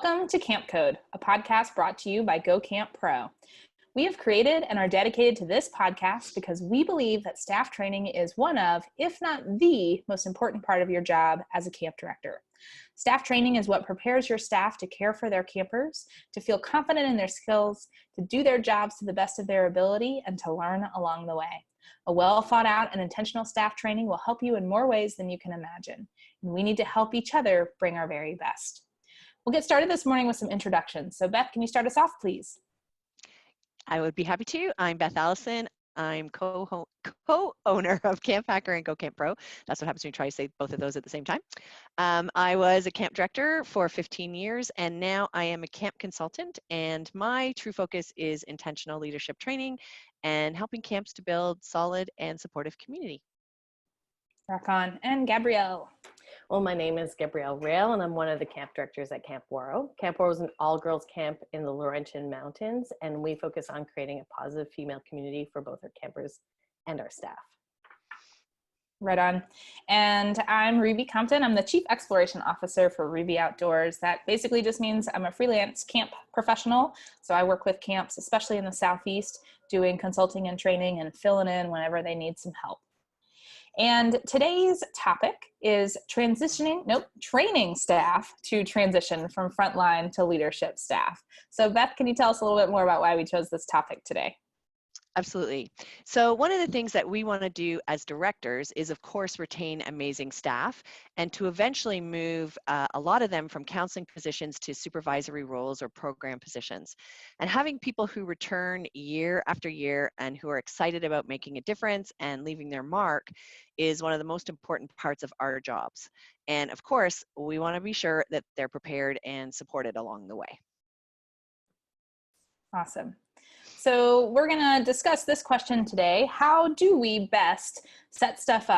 Welcome to Camp Code, a podcast brought to you by Go Camp Pro. We have created and are dedicated to this podcast because we believe that staff training is one of, if not the, most important part of your job as a camp director. Staff training is what prepares your staff to care for their campers, to feel confident in their skills, to do their jobs to the best of their ability, and to learn along the way. A well thought out and intentional staff training will help you in more ways than you can imagine. And we need to help each other bring our very best. We'll get started this morning with some introductions. So Beth, can you start us off, please? I would be happy to. I'm Beth Allison. I'm co-owner of Camp Hacker and Go Camp Pro. That's what happens when you try to say both of those at the same time. I was a camp director for 15 years, and now I am a camp consultant, and my true focus is intentional leadership training and helping camps to build solid and supportive community. Rock on. And Gabrielle. Well, my name is Gabrielle Rail, and I'm one of the camp directors at Camp Waro. Camp Waro is an all-girls camp in the Laurentian Mountains, and we focus on creating a positive female community for both our campers and our staff. Right on. And I'm Ruby Compton. I'm the Chief Exploration Officer for Ruby Outdoors. That basically just means I'm a freelance camp professional. So I work with camps, especially in the Southeast, doing consulting and training and filling in whenever they need some help. And today's topic is training staff to transition from frontline to leadership staff. So Beth, can you tell us a little bit more about why we chose this topic today? Absolutely. So one of the things that we want to do as directors is, of course, retain amazing staff and to eventually move a lot of them from counseling positions to supervisory roles or program positions. And having people who return year after year and who are excited about making a difference and leaving their mark is one of the most important parts of our jobs. And of course, we want to be sure that they're prepared and supported along the way. Awesome. So we're going to discuss this question today. How do we best set staff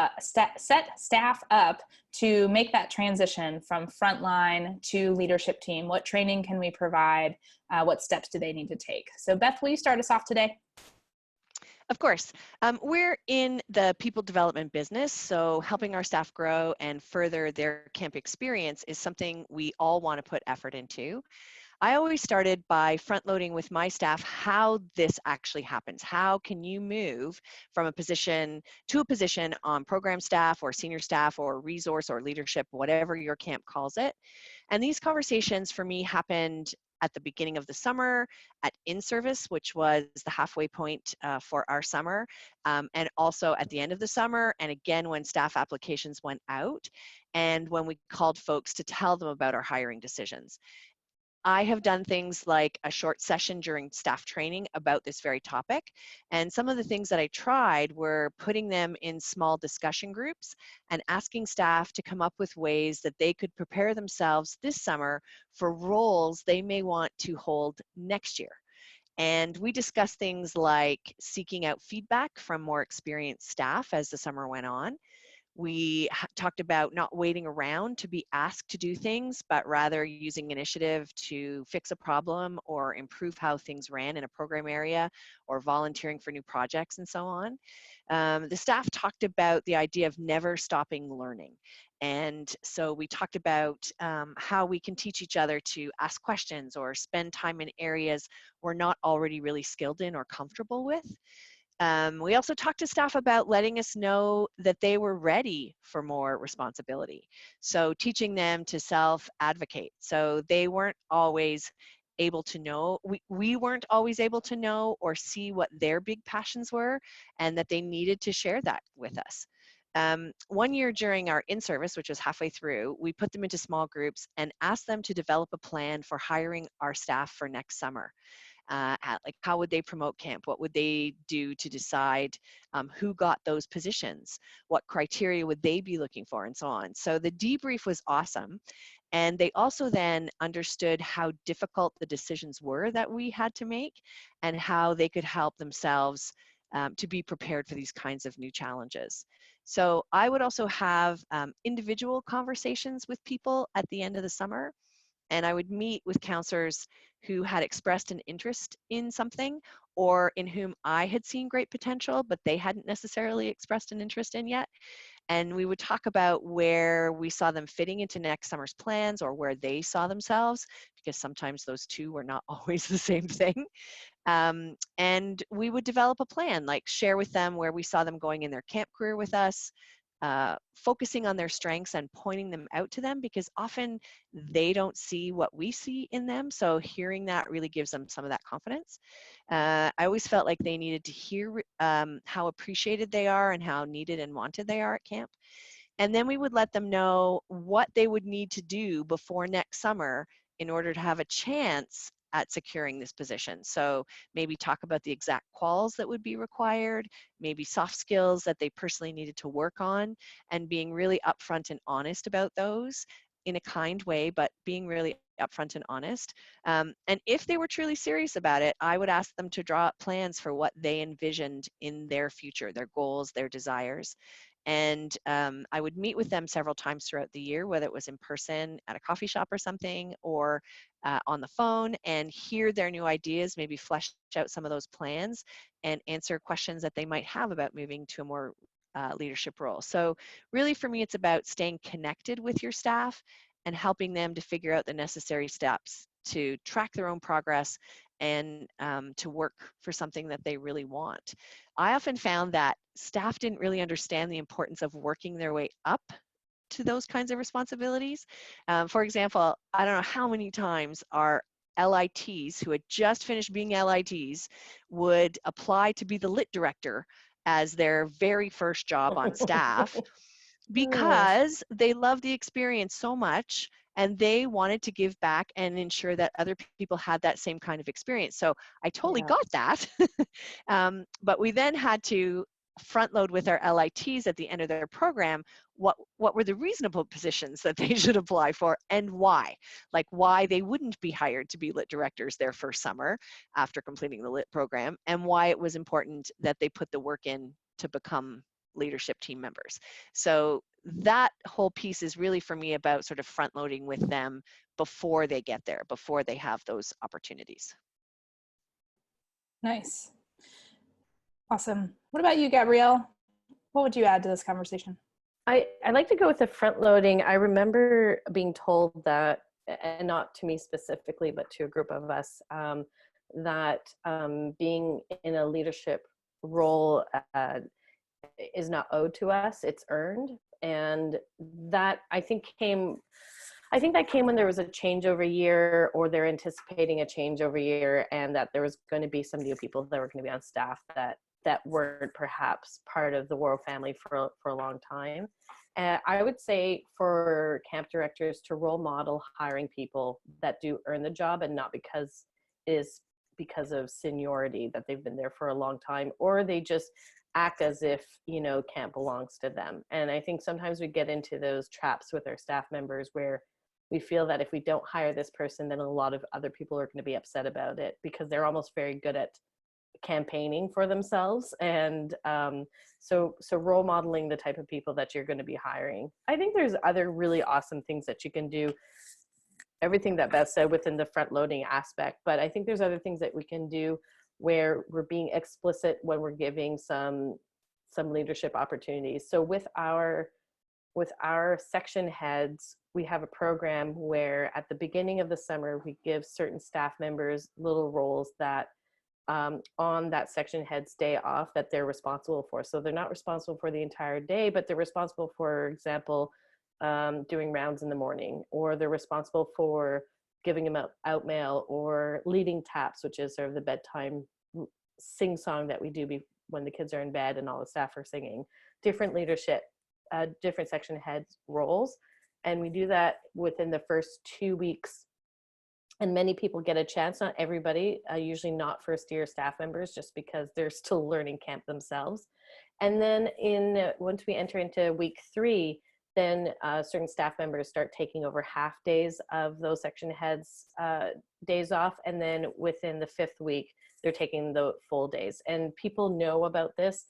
up to make that transition from frontline to leadership team? What training can we provide? What steps do they need to take? So Beth, will you start us off today? Of course. We're in the people development business, so helping our staff grow and further their camp experience is something we all want to put effort into. I always started by front loading with my staff how this actually happens. How can you move from a position to a position on program staff or senior staff or resource or leadership, whatever your camp calls it. And these conversations for me happened at the beginning of the summer at in-service, which was the halfway point for our summer, and also at the end of the summer, and again when staff applications went out, and when we called folks to tell them about our hiring decisions. I have done things like a short session during staff training about this very topic. And some of the things that I tried were putting them in small discussion groups and asking staff to come up with ways that they could prepare themselves this summer for roles they may want to hold next year. And we discussed things like seeking out feedback from more experienced staff as the summer went on. We talked about not waiting around to be asked to do things, but rather using initiative to fix a problem or improve how things ran in a program area or volunteering for new projects and so on. The staff talked about the idea of never stopping learning. And so we talked about how we can teach each other to ask questions or spend time in areas we're not already really skilled in or comfortable with. We also talked to staff about letting us know that they were ready for more responsibility. So teaching them to self-advocate. So they weren't always able to know, we weren't always able to know or see what their big passions were, and that they needed to share that with us. One year during our in-service, which was halfway through, we put them into small groups and asked them to develop a plan for hiring our staff for next summer. Like how would they promote camp? What would they do to decide who got those positions? What criteria would they be looking for, and so on. So the debrief was awesome. And they also then understood how difficult the decisions were that we had to make and how they could help themselves to be prepared for these kinds of new challenges. So I would also have individual conversations with people at the end of the summer. And I would meet with counselors who had expressed an interest in something or in whom I had seen great potential, but they hadn't necessarily expressed an interest in yet. And we would talk about where we saw them fitting into next summer's plans or where they saw themselves, because sometimes those two were not always the same thing. And we would develop a plan, like share with them where we saw them going in their camp career with us, focusing on their strengths and pointing them out to them, because often they don't see what we see in them. So hearing that really gives them some of that confidence. I always felt like they needed to hear how appreciated they are and how needed and wanted they are at camp. And then we would let them know what they would need to do before next summer in order to have a chance at securing this position. So maybe talk about the exact quals that would be required, maybe soft skills that they personally needed to work on, and being really upfront and honest about those in a kind way, but being really upfront and honest. And if they were truly serious about it, I would ask them to draw up plans for what they envisioned in their future, their goals, their desires. And I would meet with them several times throughout the year, whether it was in person at a coffee shop or something, or on the phone, and hear their new ideas, maybe flesh out some of those plans and answer questions that they might have about moving to a more leadership role. So really for me, it's about staying connected with your staff and helping them to figure out the necessary steps to track their own progress and to work for something that they really want. I often found that staff didn't really understand the importance of working their way up to those kinds of responsibilities. For example, I don't know how many times our LITs who had just finished being LITs would apply to be the lit director as their very first job on staff, because they loved the experience so much and they wanted to give back and ensure that other people had that same kind of experience. So I totally got that. But we then had to front load with our LITs at the end of their program what were the reasonable positions that they should apply for and why. Like why they wouldn't be hired to be lit directors their first summer after completing the lit program, and why it was important that they put the work in to become leadership team members. So that whole piece is really for me about sort of front loading with them before they get there, before they have those opportunities. Nice. Awesome. What about you, Gabrielle? What would you add to this conversation? I like to go with the front loading. I remember being told that, and not to me specifically, but to a group of us, that being in a leadership role is not owed to us, it's earned. And that I think that came when there was a changeover year, or they're anticipating a changeover year, and that there was going to be some new people that were going to be on staff that weren't perhaps part of the Worrell family for a long time. I would say for camp directors to role model hiring people that do earn the job, and not because of seniority, that they've been there for a long time, or they just act as if, camp belongs to them. And I think sometimes we get into those traps with our staff members where we feel that if we don't hire this person, then a lot of other people are going to be upset about it, because they're almost very good at campaigning for themselves. And so role modeling the type of people that you're going to be hiring. I think there's other really awesome things that you can do, everything that Beth said within the front loading aspect, but I think there's other things that we can do where we're being explicit when we're giving some leadership opportunities. So with our section heads, we have a program where at the beginning of the summer, we give certain staff members little roles that on that section head's day off that they're responsible for. So they're not responsible for the entire day, but they're responsible, for example, doing rounds in the morning, or they're responsible for giving them out mail, or leading taps, which is sort of the bedtime sing song that we do when the kids are in bed and all the staff are singing. Different leadership, different section heads roles. And we do that within the first 2 weeks. And many people get a chance, not everybody, usually not first year staff members, just because they're still learning camp themselves. And then once we enter into week 3, then certain staff members start taking over half days of those section heads days off. And then within the 5th week, they're taking the full days. And people know about this.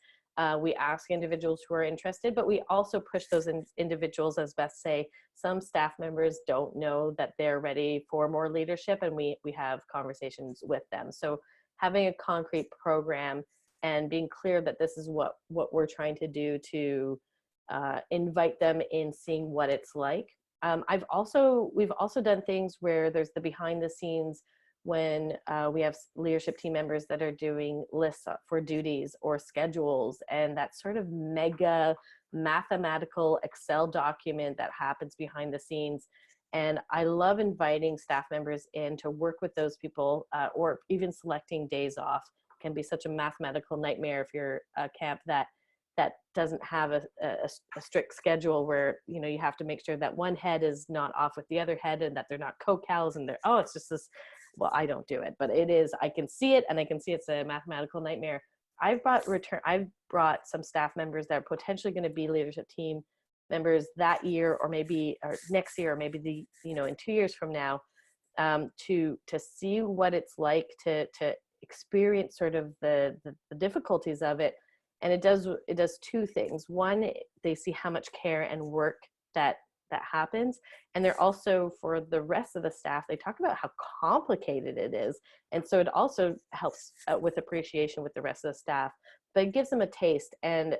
We ask individuals who are interested, but we also push those individuals, as Beth say. Some staff members don't know that they're ready for more leadership, and we have conversations with them. So having a concrete program and being clear that this is what we're trying to do to invite them in seeing what it's like. We've also done things where there's the behind the scenes when we have leadership team members that are doing lists for duties or schedules, and that sort of mega mathematical Excel document that happens behind the scenes. And I love inviting staff members in to work with those people, or even selecting days off can be such a mathematical nightmare if you're a camp that doesn't have a strict schedule where, you know, you have to make sure that one head is not off with the other head and that they're not co-cows and it's just this, well, I don't do it, but it is, I can see it, and I can see it's a mathematical nightmare. I've brought some staff members that are potentially going to be leadership team members that year, or next year, or maybe in 2 years from now, to see what it's like to experience sort of the difficulties of it. And it does two things. One, they see how much care and work that happens. And they're also, for the rest of the staff, they talk about how complicated it is. And so it also helps with appreciation with the rest of the staff, but it gives them a taste. And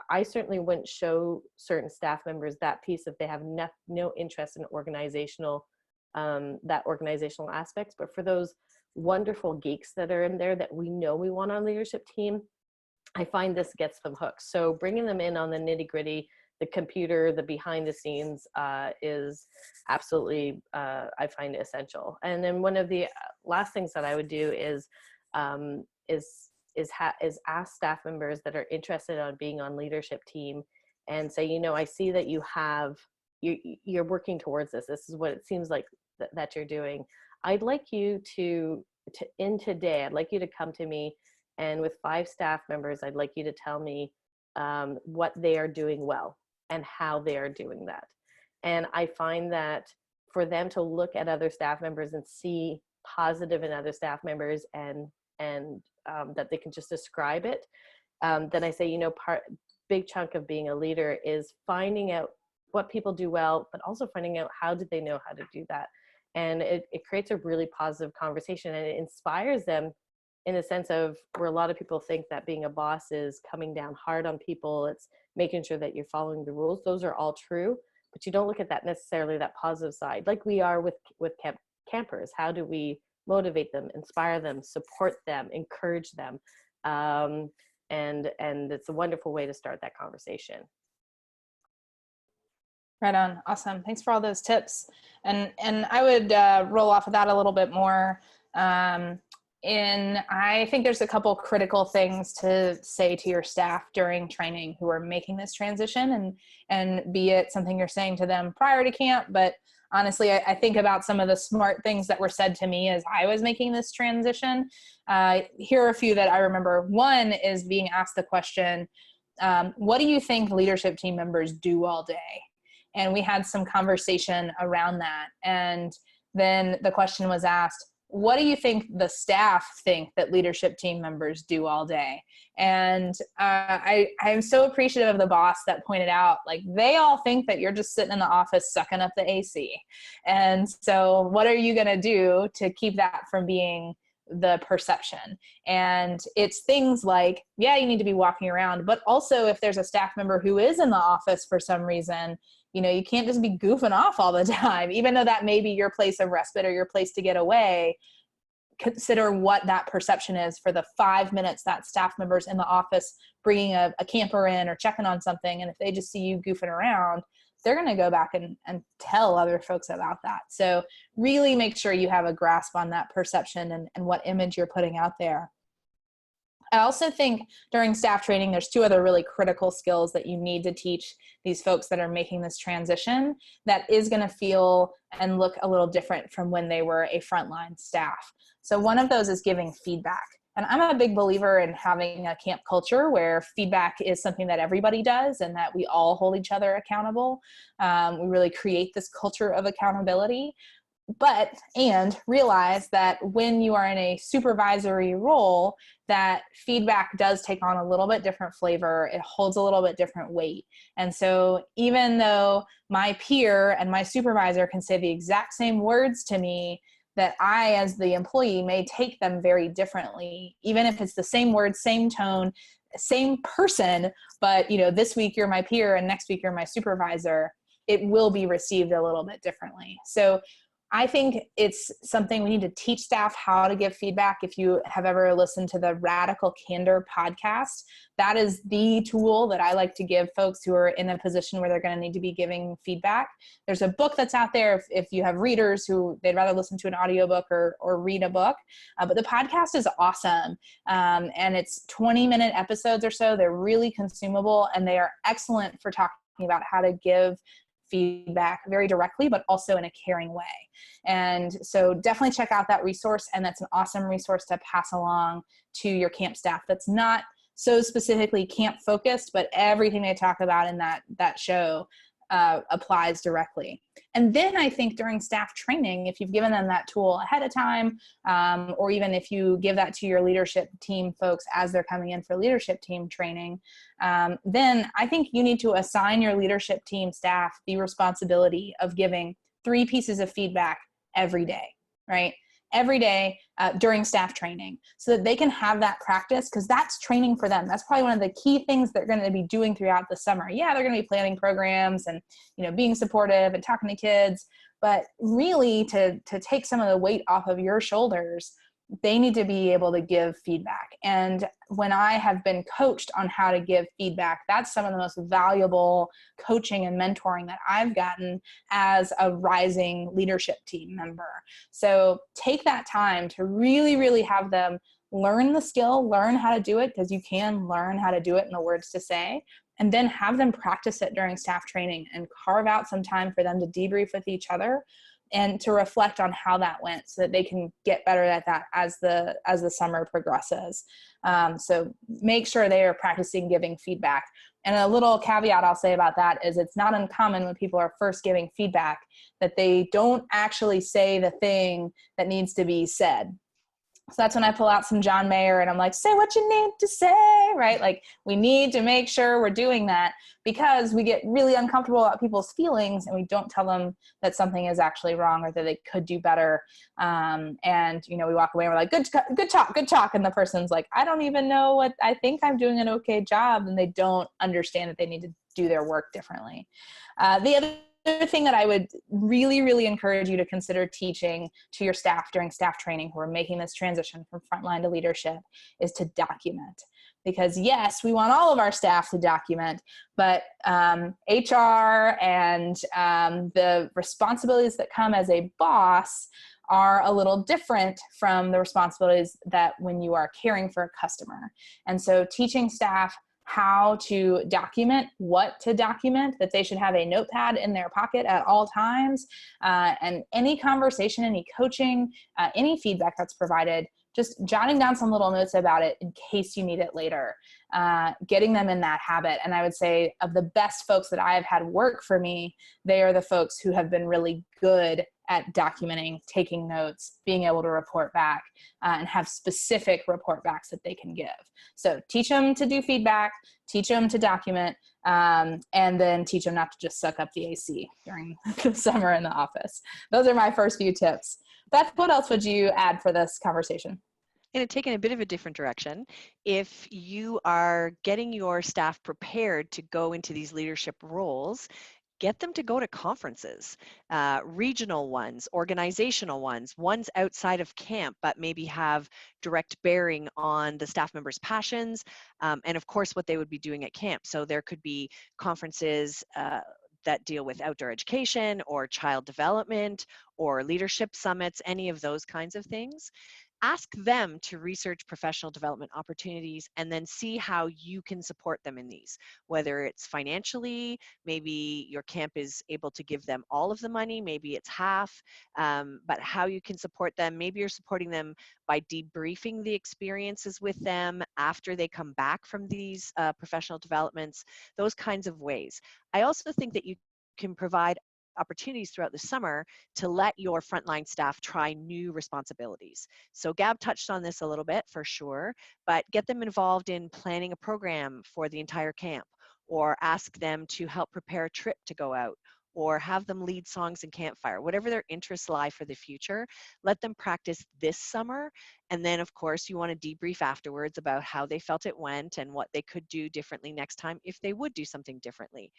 I certainly wouldn't show certain staff members that piece if they have no interest in organizational aspects. But for those wonderful geeks that are in there that we know we want on a leadership team, I find this gets them hooked. So bringing them in on the nitty gritty, the computer, the behind the scenes is absolutely, I find, essential. And then one of the last things that I would do is ask staff members that are interested on being on leadership team and say, you know, I see that you're working towards this. This is what it seems like that you're doing. I'd like you to today, I'd like you to come to me, and with 5 staff members, I'd like you to tell me what they are doing well and how they are doing that. And I find that for them to look at other staff members and see positive in other staff members and that they can just describe it, then I say, you know, big chunk of being a leader is finding out what people do well, but also finding out how did they know how to do that. And it creates a really positive conversation, and it inspires them in the sense of where a lot of people think that being a boss is coming down hard on people. It's making sure that you're following the rules. Those are all true, but you don't look at that necessarily that positive side, like we are with campers. How do we motivate them, inspire them, support them, encourage them? And it's a wonderful way to start that conversation. Right on. Awesome. Thanks for all those tips. And I would roll off of that a little bit more. I think there's a couple critical things to say to your staff during training who are making this transition, and be it something you're saying to them prior to camp, but honestly, I think about some of the smart things that were said to me as I was making this transition. Here are a few that I remember. One is being asked the question, what do you think leadership team members do all day? And we had some conversation around that. And then the question was asked, what do you think the staff think that leadership team members do all day? And I'm so appreciative of the boss that pointed out, like, they all think that you're just sitting in the office sucking up the AC. And so what are you going to do to keep that from being the perception? And it's things like, yeah, you need to be walking around, but also if there's a staff member who is in the office for some reason, you know, you can't just be goofing off all the time, even though that may be your place of respite or your place to get away. Consider what that perception is for the 5 minutes that staff members in the office bringing a camper in or checking on something. And if they just see you goofing around, they're going to go back and tell other folks about that. So really make sure you have a grasp on that perception and what image you're putting out there. I also think during staff training, there's 2 other really critical skills that you need to teach these folks that are making this transition that is going to feel and look a little different from when they were a frontline staff. So one of those is giving feedback. And I'm a big believer in having a camp culture where feedback is something that everybody does and that we all hold each other accountable. We really create this culture of accountability. And realize that when you are in a supervisory role, that feedback does take on a little bit different flavor. It holds a little bit different weight. And so even though my peer and my supervisor can say the exact same words to me, that I, as the employee, may take them very differently, even if it's the same words, same tone, same person, but this week you're my peer and next week you're my supervisor, it will be received a little bit differently. So I think it's something we need to teach staff how to give feedback. If you have ever listened to the Radical Candor podcast, that is the tool that I like to give folks who are in a position where they're going to need to be giving feedback. There's a book that's out there if you have readers who they'd rather listen to an audiobook or read a book. But the podcast is awesome. And it's 20-minute episodes or so. They're really consumable and they are excellent for talking about how to give feedback very directly, but also in a caring way. And so definitely check out that resource. And that's an awesome resource to pass along to your camp staff. That's not so specifically camp focused, but everything they talk about in that show applies directly. And then I think during staff training, if you've given them that tool ahead of time, or even if you give that to your leadership team folks as they're coming in for leadership team training, then I think you need to assign your leadership team staff the responsibility of giving 3 pieces of feedback every day, right? Every day during staff training so that they can have that practice, because that's training for them. That's probably one of the key things they're going to be doing throughout the summer. Yeah, they're going to be planning programs and being supportive and talking to kids, but really to take some of the weight off of your shoulders, they need to be able to give feedback. And when I have been coached on how to give feedback, that's some of the most valuable coaching and mentoring that I've gotten as a rising leadership team member. So take that time to really, really have them learn the skill, learn how to do it, because you can learn how to do it in the words to say, and then have them practice it during staff training and carve out some time for them to debrief with each other and to reflect on how that went so that they can get better at that as the summer progresses. So make sure they are practicing giving feedback. And a little caveat I'll say about that is it's not uncommon when people are first giving feedback that they don't actually say the thing that needs to be said. So that's when I pull out some John Mayer and I'm like, say what you need to say, right? Like we need to make sure we're doing that because we get really uncomfortable about people's feelings and we don't tell them that something is actually wrong or that they could do better. And, we walk away and we're like, good talk. And the person's like, I don't even know what I think I'm doing an okay job. And they don't understand that they need to do their work differently. The other thing that I would really, really encourage you to consider teaching to your staff during staff training who are making this transition from frontline to leadership is to document. Because yes, we want all of our staff to document, but HR and the responsibilities that come as a boss are a little different from the responsibilities that when you are caring for a customer. And so teaching staff how to document, what to document, that they should have a notepad in their pocket at all times, and any conversation, any coaching, any feedback that's provided, just jotting down some little notes about it in case you need it later, getting them in that habit. And I would say of the best folks that I have had work for me, they are the folks who have been really good at documenting, taking notes, being able to report back, and have specific report backs that they can give. So teach them to do feedback, teach them to document, and then teach them not to just suck up the AC during the summer in the office. Those are my first few tips. Beth, what else would you add for this conversation? And taking a bit of a different direction, if you are getting your staff prepared to go into these leadership roles, get them to go to conferences, regional ones, organizational ones outside of camp, but maybe have direct bearing on the staff members' passions, and of course what they would be doing at camp. So there could be conferences that deal with outdoor education or child development or leadership summits, any of those kinds of things. Ask them to research professional development opportunities and then see how you can support them in these, whether it's financially, maybe your camp is able to give them all of the money, maybe it's half, but how you can support them. Maybe you're supporting them by debriefing the experiences with them after they come back from these professional developments, those kinds of ways. I also think that you can provide opportunities throughout the summer to let your frontline staff try new responsibilities. So Gab touched on this a little bit for sure, but get them involved in planning a program for the entire camp, or ask them to help prepare a trip to go out, or have them lead songs and campfire, whatever their interests lie for the future. Let them practice this summer. And then, of course, you want to debrief afterwards about how they felt it went and what they could do differently next time if they would do something differently.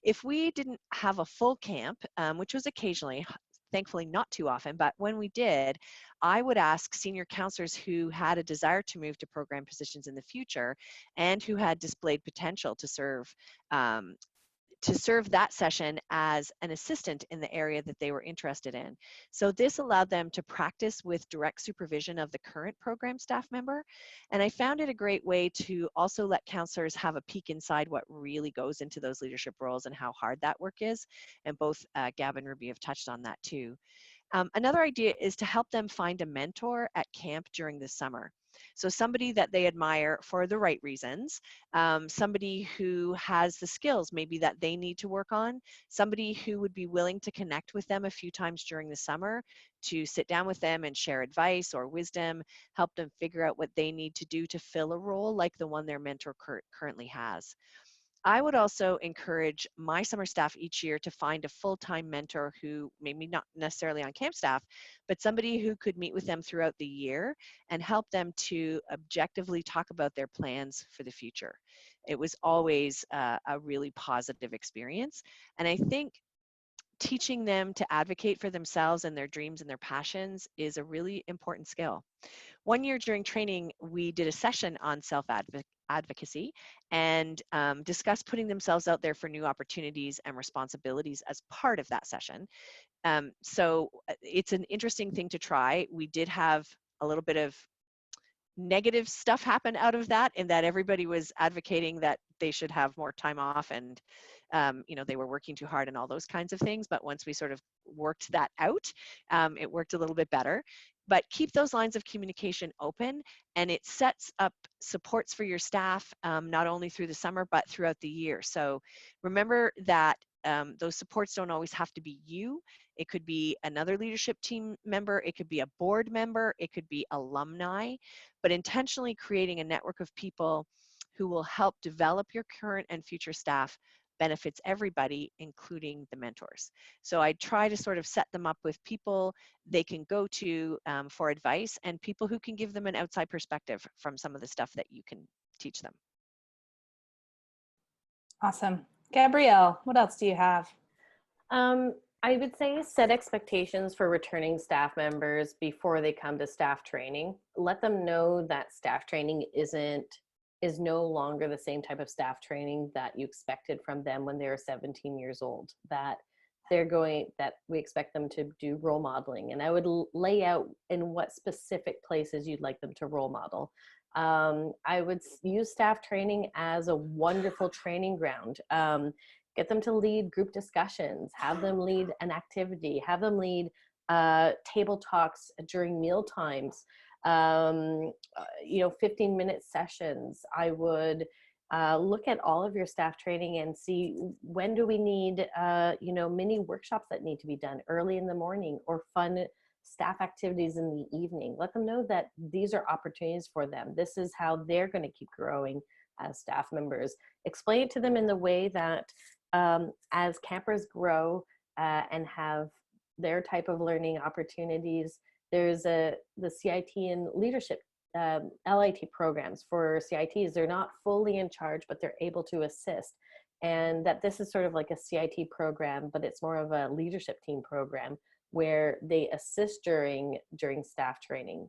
If we didn't have a full camp, which was occasionally, thankfully not too often, but when we did, I would ask senior counselors who had a desire to move to program positions in the future and who had displayed potential um, to serve that session as an assistant in the area that they were interested in. So this allowed them to practice with direct supervision of the current program staff member. And I found it a great way to also let counselors have a peek inside what really goes into those leadership roles and how hard that work is. And both Gab and Ruby have touched on that too. Another idea is to help them find a mentor at camp during the summer. So somebody that they admire for the right reasons, somebody who has the skills maybe that they need to work on, somebody who would be willing to connect with them a few times during the summer to sit down with them and share advice or wisdom, help them figure out what they need to do to fill a role like the one their mentor currently has. I would also encourage my summer staff each year to find a full-time mentor who maybe not necessarily on camp staff, but somebody who could meet with them throughout the year and help them to objectively talk about their plans for the future. It was always a really positive experience. And I think teaching them to advocate for themselves and their dreams and their passions is a really important skill. One year during training, we did a session on self-advocacy and discussed putting themselves out there for new opportunities and responsibilities as part of that session. So it's an interesting thing to try. We did have a little bit of negative stuff happen out of that, in that everybody was advocating that they should have more time off and they were working too hard and all those kinds of things. But once we sort of worked that out, it worked a little bit better. But keep those lines of communication open, and it sets up supports for your staff, not only through the summer, but throughout the year. So remember that those supports don't always have to be you. It could be another leadership team member, it could be a board member, it could be alumni, but intentionally creating a network of people who will help develop your current and future staff benefits everybody, including the mentors. So I try to sort of set them up with people they can go to for advice, and people who can give them an outside perspective from some of the stuff that you can teach them. Awesome. Gabrielle, what else do you have? I would say set expectations for returning staff members before they come to staff training. Let them know that staff training is no longer the same type of staff training that you expected from them when they were 17 years old, that we expect them to do role modeling. And I would lay out in what specific places you'd like them to role model. I would use staff training as a wonderful training ground. Get them to lead group discussions, have them lead an activity, have them lead table talks during meal times, 15-minute sessions. I would look at all of your staff training and see, when do we need mini workshops that need to be done early in the morning, or fun staff activities in the evening. Let them know that these are opportunities for them. This is how they're going to keep growing as staff members. Explain it to them in the way that as campers grow and have their type of learning opportunities, there's the CIT and leadership LIT programs for CITs. They're not fully in charge, but they're able to assist. And that this is sort of like a CIT program, but it's more of a leadership team program where they assist during staff training.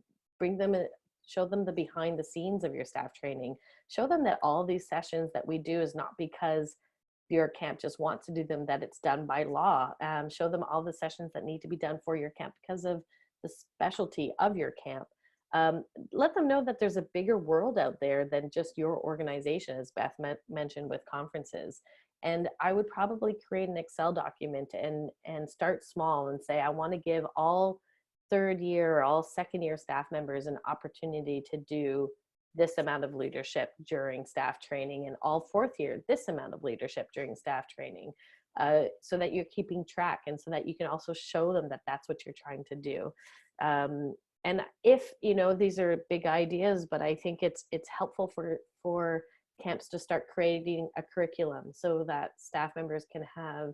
Show them the behind the scenes of your staff training. Show them that all these sessions that we do is not because your camp just wants to do them, that it's done by law. Show them all the sessions that need to be done for your camp because of the specialty of your camp. Let them know that there's a bigger world out there than just your organization, as Beth mentioned with conferences. And I would probably create an Excel document and start small and say, I want to give all third year or all second year staff members an opportunity to do this amount of leadership during staff training, and all fourth year, this amount of leadership during staff training, so that you're keeping track, and so that you can also show them that that's what you're trying to do. And if, these are big ideas, but I think it's helpful for camps to start creating a curriculum so that staff members can have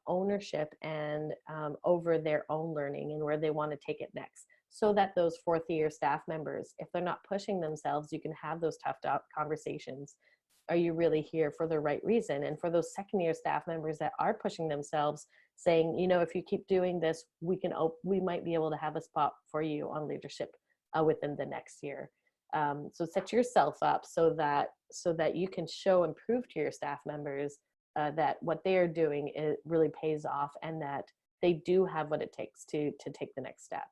ownership and over their own learning and where they want to take it next, so that those fourth year staff members, if they're not pushing themselves, you can have those tough conversations. Are you really here for the right reason? And for those second year staff members that are pushing themselves, saying, you know, if you keep doing this, we might be able to have a spot for you on leadership within the next year. So set yourself up so that you can show and prove to your staff members that what they are doing, it really pays off, and that they do have what it takes to take the next step.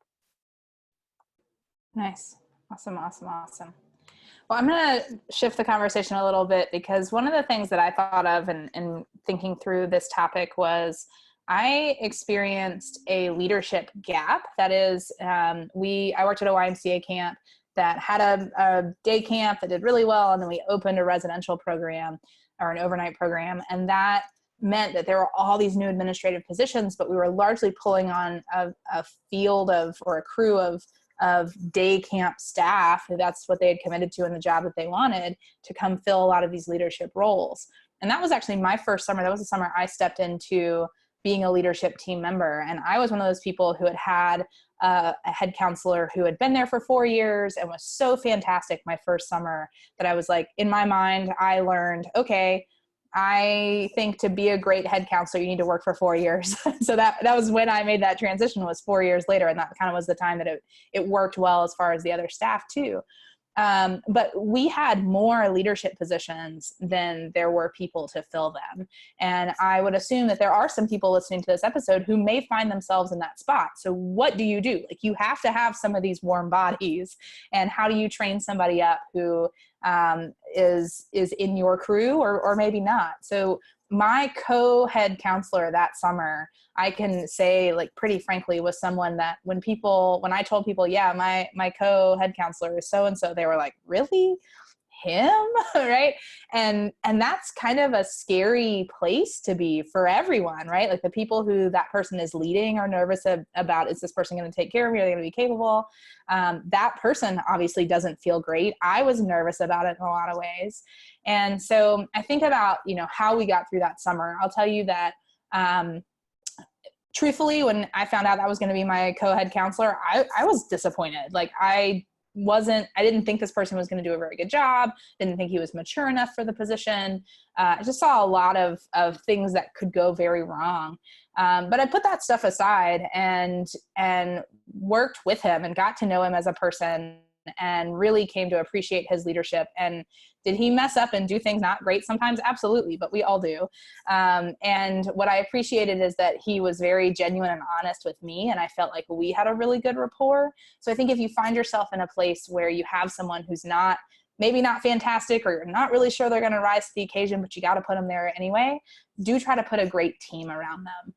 Nice. Awesome. Well, I'm going to shift the conversation a little bit, because one of the things that I thought of in thinking through this topic was I experienced a leadership gap. That is, I worked at a YMCA camp that had a day camp that did really well, and then we opened a residential program or an overnight program, and that meant that there were all these new administrative positions, but we were largely pulling on a field of, or a crew of day camp staff, who that's what they had committed to in the job that they wanted, to come fill a lot of these leadership roles. And that was actually my first summer. That was the summer I stepped into being a leadership team member. And I was one of those people who had a head counselor who had been there for 4 years and was so fantastic my first summer, that I was like, in my mind, I learned, okay, I think to be a great head counselor, you need to work for 4 years. So that was when I made that transition, was 4 years later. And that kind of was the time that it worked well as far as the other staff too. But we had more leadership positions than there were people to fill them. And I would assume that there are some people listening to this episode who may find themselves in that spot. So what do you do? Like, you have to have some of these warm bodies. And how do you train somebody up who is in your crew, or maybe not? So my co-head counselor that summer, I can say, like, pretty frankly, was someone that when I told people, yeah, my co-head counselor is so-and-so, they were like, really? Him? Right? And that's kind of a scary place to be for everyone, right? Like, the people who that person is leading are nervous about, is this person going to take care of me? Are they going to be capable? That person obviously doesn't feel great. I was nervous about it in a lot of ways. And so I think about, how we got through that summer. I'll tell you that, truthfully, when I found out that was going to be my co-head counselor, I was disappointed. Like, I didn't think this person was going to do a very good job. Didn't think he was mature enough for the position. I just saw a lot of things that could go very wrong. But I put that stuff aside and worked with him and got to know him as a person, and really came to appreciate his leadership. And did he mess up and do things not great sometimes? Absolutely, but we all do. And what I appreciated is that he was very genuine and honest with me, and I felt like we had a really good rapport. So I think if you find yourself in a place where you have someone who's maybe not fantastic, or you're not really sure they're going to rise to the occasion, but you got to put them there anyway, do try to put a great team around them.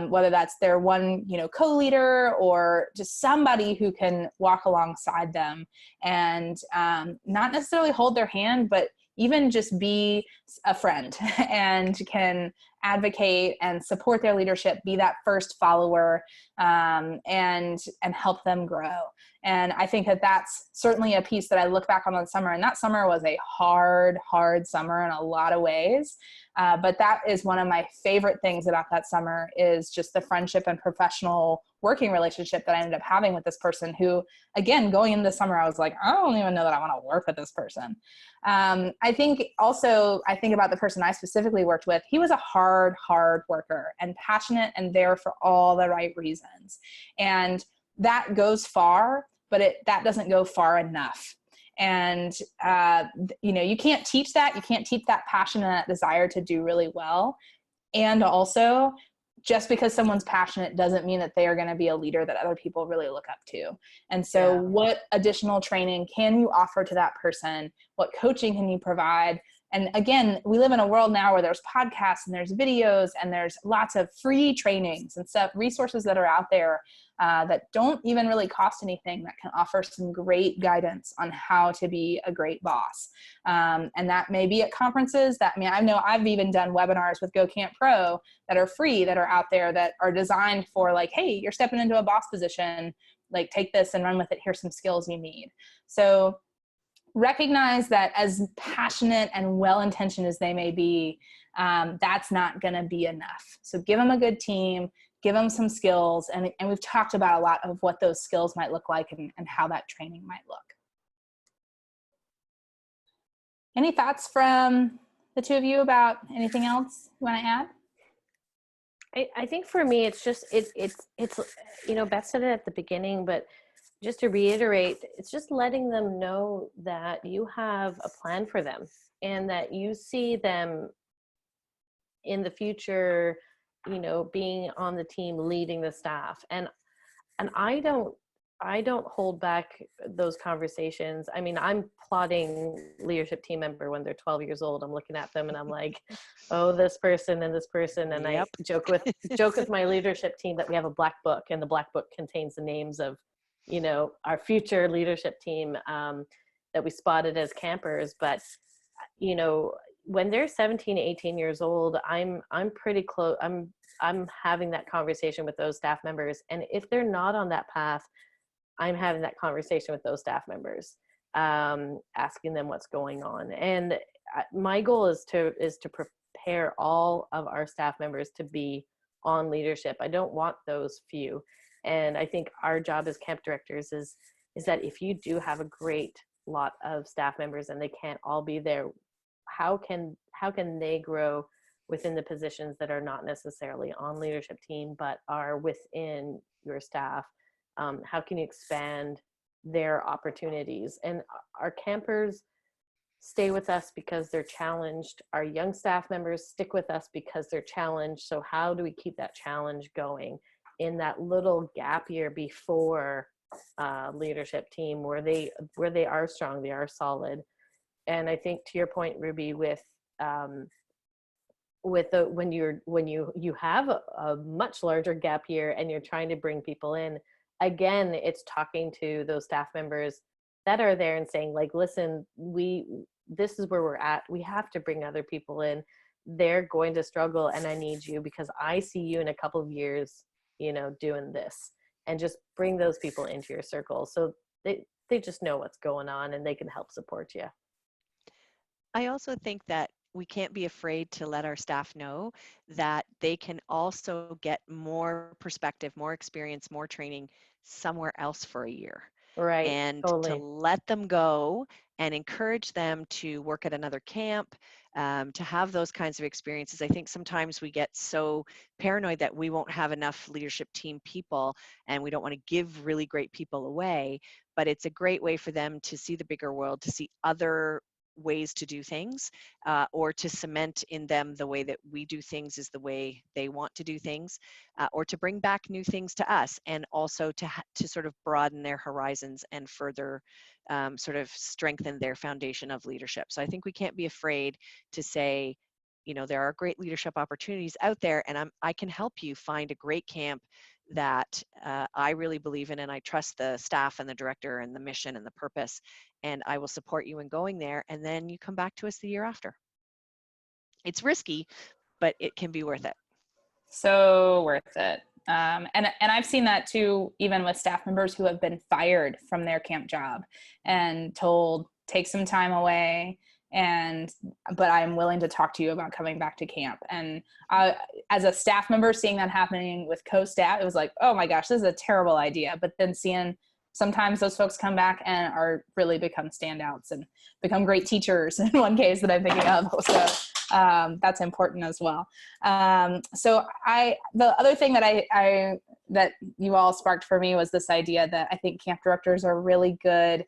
Whether that's their one, co-leader, or just somebody who can walk alongside them and not necessarily hold their hand, but even just be a friend and can advocate and support their leadership, be that first follower, and help them grow. And I think that that's certainly a piece that I look back on the summer, and that summer was a hard summer in a lot of ways. But that is one of my favorite things about that summer, is just the friendship and professional working relationship that I ended up having with this person who, again, going into the summer, I was like, I don't even know that I want to work with this person. I think about the person I specifically worked with. He was a hard worker and passionate and there for all the right reasons. And that goes far, but that doesn't go far enough. And, you can't teach that. You can't teach that passion and that desire to do really well. And also, just because someone's passionate doesn't mean that they are going to be a leader that other people really look up to. And so what additional training can you offer to that person? What coaching can you provide? And again, we live in a world now where there's podcasts and there's videos and there's lots of free trainings and stuff, resources that are out there that don't even really cost anything, that can offer some great guidance on how to be a great boss. And that may be at conferences. I know I've even done webinars with Go Camp Pro that are free, that are out there, that are designed for, like, hey, you're stepping into a boss position, like, take this and run with it. Here's some skills you need. So recognize that as passionate and well-intentioned as they may be, that's not going to be enough. So give them a good team, give them some skills. And we've talked about a lot of what those skills might look like and how that training might look. Any thoughts from the two of you about anything else you want to add? I think for me, it's just, it's, Beth said it at the beginning, but just to reiterate, it's just letting them know that you have a plan for them and that you see them in the future, being on the team, leading the staff. And I don't hold back those conversations. I mean, I'm plotting leadership team member when they're 12 years old. I'm looking at them and I'm like, oh, this person and this person. And Yep. I joke with my leadership team that we have a black book, and the black book contains the names of, our future leadership team that we spotted as campers. But, when they're 17, 18 years old, I'm pretty close. I'm having that conversation with those staff members. And if they're not on that path, I'm having that conversation with those staff members, asking them what's going on. And my goal is to prepare all of our staff members to be on leadership. I don't want those few. And I think our job as camp directors is that if you do have a great lot of staff members and they can't all be there, how can they grow within the positions that are not necessarily on leadership team, but are within your staff? How can you expand their opportunities? And our campers stay with us because they're challenged. Our young staff members stick with us because they're challenged. So how do we keep that challenge going in that little gap year before leadership team where they are strong, they are solid? And I think to your point, Ruby, when you have a much larger gap year and you're trying to bring people in, again, it's talking to those staff members that are there and saying, like, listen, this is where we're at. We have to bring other people in. They're going to struggle, and I need you because I see you in a couple of years, doing this. And just bring those people into your circle so they just know what's going on and they can help support you. I also think that we can't be afraid to let our staff know that they can also get more perspective, more experience, more training somewhere else for a year. Right. And totally. to let them go and encourage them to work at another camp, to have those kinds of experiences. I think sometimes we get so paranoid that we won't have enough leadership team people and we don't want to give really great people away, but it's a great way for them to see the bigger world, to see other ways to do things, or to cement in them the way that we do things is the way they want to do things, or to bring back new things to us, and also to sort of broaden their horizons and further sort of strengthen their foundation of leadership. So I think we can't be afraid to say, there are great leadership opportunities out there, and I can help you find a great camp that I really believe in, and I trust the staff and the director and the mission and the purpose, and I will support you in going there, and then you come back to us the year after. It's risky, but it can be worth it. So worth it. And I've seen that too, even with staff members who have been fired from their camp job and told, take some time away, but I'm willing to talk to you about coming back to camp. And as a staff member, seeing that happening with co-staff, it was like, oh my gosh, this is a terrible idea. But then seeing sometimes those folks come back and are really become standouts and become great teachers in one case that I'm thinking of. So that's important as well. So the other thing that that you all sparked for me was this idea that I think camp directors are really good,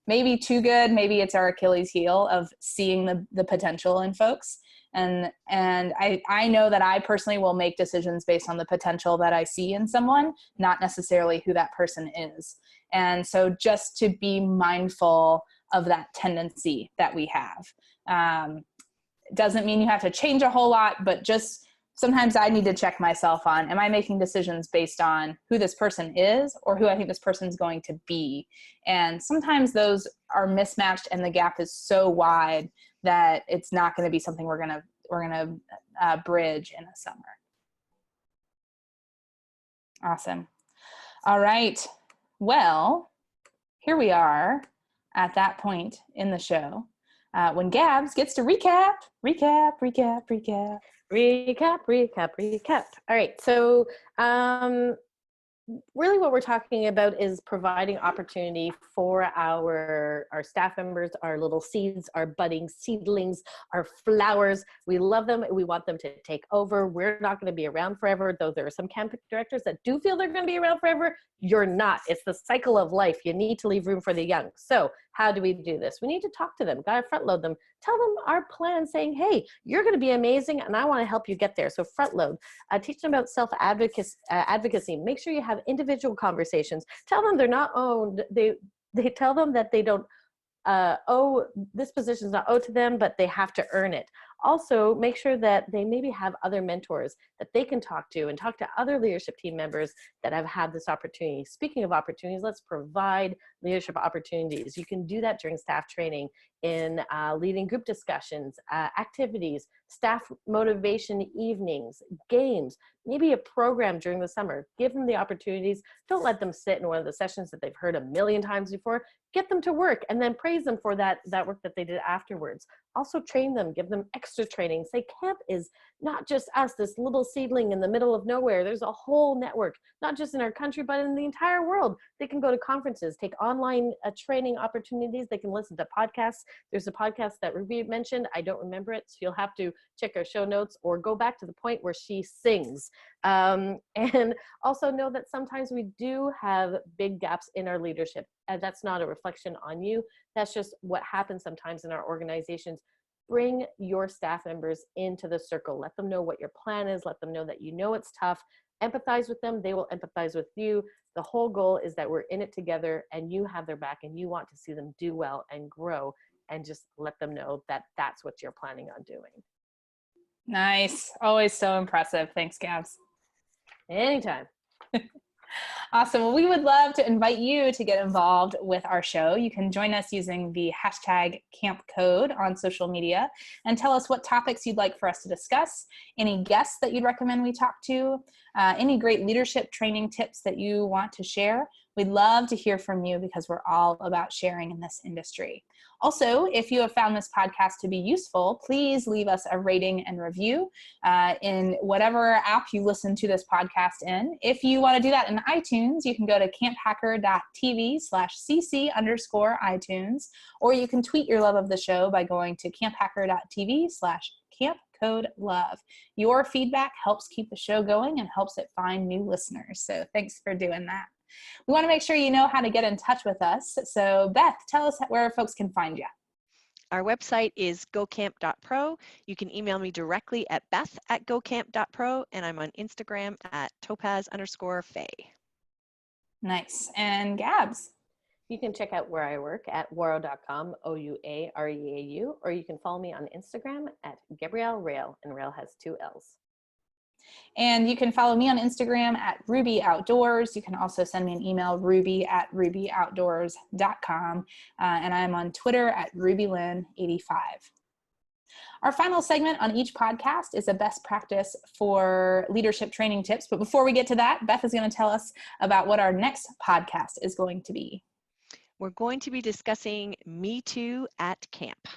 maybe too good, maybe it's our Achilles heel of seeing the potential in folks. And I know that I personally will make decisions based on the potential that I see in someone, not necessarily who that person is. And so just to be mindful of that tendency that we have. Doesn't mean you have to change a whole lot, but just sometimes I need to check myself on, am I making decisions based on who this person is or who I think this person's going to be? And sometimes those are mismatched and the gap is so wide that it's not going to be something we're going to bridge in the summer. Awesome. All right. Well, here we are at that point in the show when Gabs gets to recap. All right. So really what we're talking about is providing opportunity for our staff members, our little seeds, our budding seedlings, our flowers. We love them. We want them to take over. We're not going to be around forever, though there are some camp directors that do feel they're going to be around forever. You're not. It's the cycle of life. You need to leave room for the young. So how do we do this? We need to talk to them, got to front load them, tell them our plan saying, hey, you're going to be amazing and I want to help you get there. So front load, teach them about self-advocacy, make sure you have individual conversations, tell them they're not owned. They tell them that they don't this position is not owed to them, but they have to earn it. Also, make sure that they maybe have other mentors that they can talk to and talk to other leadership team members that have had this opportunity. Speaking of opportunities, let's provide leadership opportunities. You can do that during staff training in leading group discussions, activities, staff motivation evenings, games, maybe a program during the summer. Give them the opportunities. Don't let them sit in one of the sessions that they've heard a million times before. Get them to work and then praise them for that work that they did afterwards. Also train them, give them extra training. Say camp is not just us, this little seedling in the middle of nowhere. There's a whole network, not just in our country, but in the entire world. They can go to conferences, take online training opportunities. They can listen to podcasts. There's a podcast that Ruby mentioned. I don't remember it, so you'll have to check our show notes or go back to the point where she sings. And also know that sometimes we do have big gaps in our leadership. And that's not a reflection on you. That's just what happens sometimes in our organizations. Bring your staff members into the circle. Let them know what your plan is. Let them know that you know it's tough. Empathize with them. They will empathize with you. The whole goal is that we're in it together and you have their back and you want to see them do well and grow, and just let them know that that's what you're planning on doing. Nice. Always so impressive. Thanks, Gabs. Anytime. Awesome. Well, we would love to invite you to get involved with our show. You can join us using the hashtag Camp Code on social media and tell us what topics you'd like for us to discuss, any guests that you'd recommend we talk to, any great leadership training tips that you want to share. We'd love to hear from you because we're all about sharing in this industry. Also, if you have found this podcast to be useful, please leave us a rating and review in whatever app you listen to this podcast in. If you want to do that in iTunes, you can go to camphacker.tv/cc_iTunes, or you can tweet your love of the show by going to camphacker.tv/campcodelove. Your feedback helps keep the show going and helps it find new listeners. So thanks for doing that. We want to make sure you know how to get in touch with us. So Beth, tell us where folks can find you. Our website is gocamp.pro. You can email me directly at beth@gocamp.pro, and I'm on Instagram at topaz_faye. Nice. And Gabs? You can check out where I work at waro.com, OUAREAU, or you can follow me on Instagram at Gabrielle Rail, and Rail has 2 L's. And you can follow me on Instagram at Ruby Outdoors. You can also send me an email, ruby@rubyoutdoors.com. And I'm on Twitter at RubyLynn85. Our final segment on each podcast is a best practice for leadership training tips. But before we get to that, Beth is going to tell us about what our next podcast is going to be. We're going to be discussing Me Too at camp.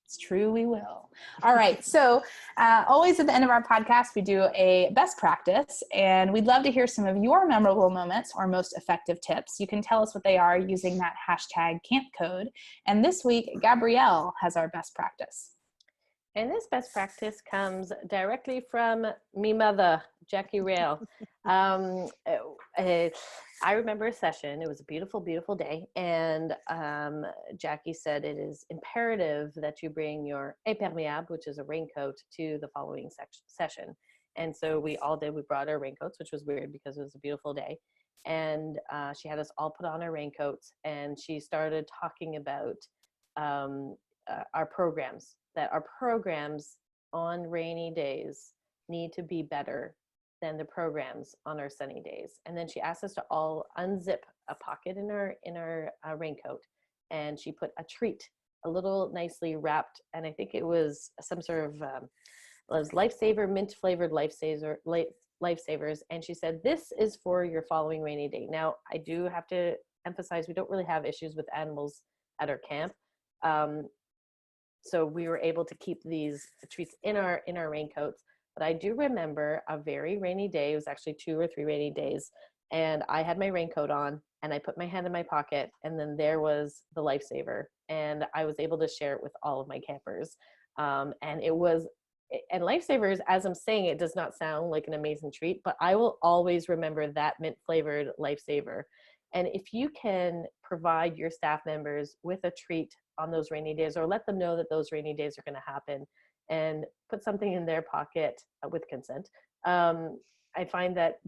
It's true, we will. All right, so always at the end of our podcast, we do a best practice, and we'd love to hear some of your memorable moments or most effective tips. You can tell us what they are using that hashtag Camp Code. And this week, Gabrielle has our best practice. And this best practice comes directly from me mother, Jackie Rail. I remember a session. It was a beautiful, beautiful day. And Jackie said it is imperative that you bring your imperméable, which is a raincoat, to the following session. And so we all did. We brought our raincoats, which was weird because it was a beautiful day. And she had us all put on our raincoats. And she started talking about our programs, that our programs on rainy days need to be better than the programs on our sunny days. And then she asked us to all unzip a pocket in our raincoat, and she put a treat, a little nicely wrapped, and I think it was some sort of was Lifesaver, mint flavored lifesavers. And she said, this is for your following rainy day. Now, I do have to emphasize, we don't really have issues with animals at our camp, So we were able to keep these treats in our raincoats. But I do remember a very rainy day. It was actually 2 or 3 rainy days. And I had my raincoat on and I put my hand in my pocket, and then there was the Lifesaver. And I was able to share it with all of my campers. And Lifesavers, as I'm saying, it does not sound like an amazing treat, but I will always remember that mint flavored Lifesaver. And if you can provide your staff members with a treat on those rainy days, or let them know that those rainy days are going to happen, and put something in their pocket with consent, I find that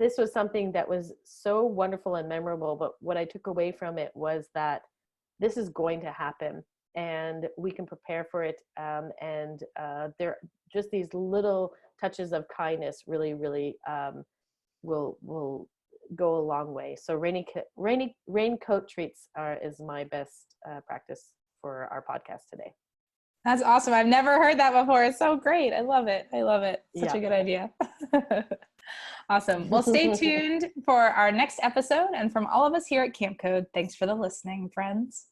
this was something that was so wonderful and memorable. But what I took away from it was that this is going to happen, and we can prepare for it. There, just these little touches of kindness really, really will go a long way. So raincoat treats is my best practice for our podcast today. That's awesome. I've never heard that before. It's so great. I love it. I love it. Such a good idea. Awesome. Well, stay tuned for our next episode. And from all of us here at Camp Code, thanks for the listening, friends.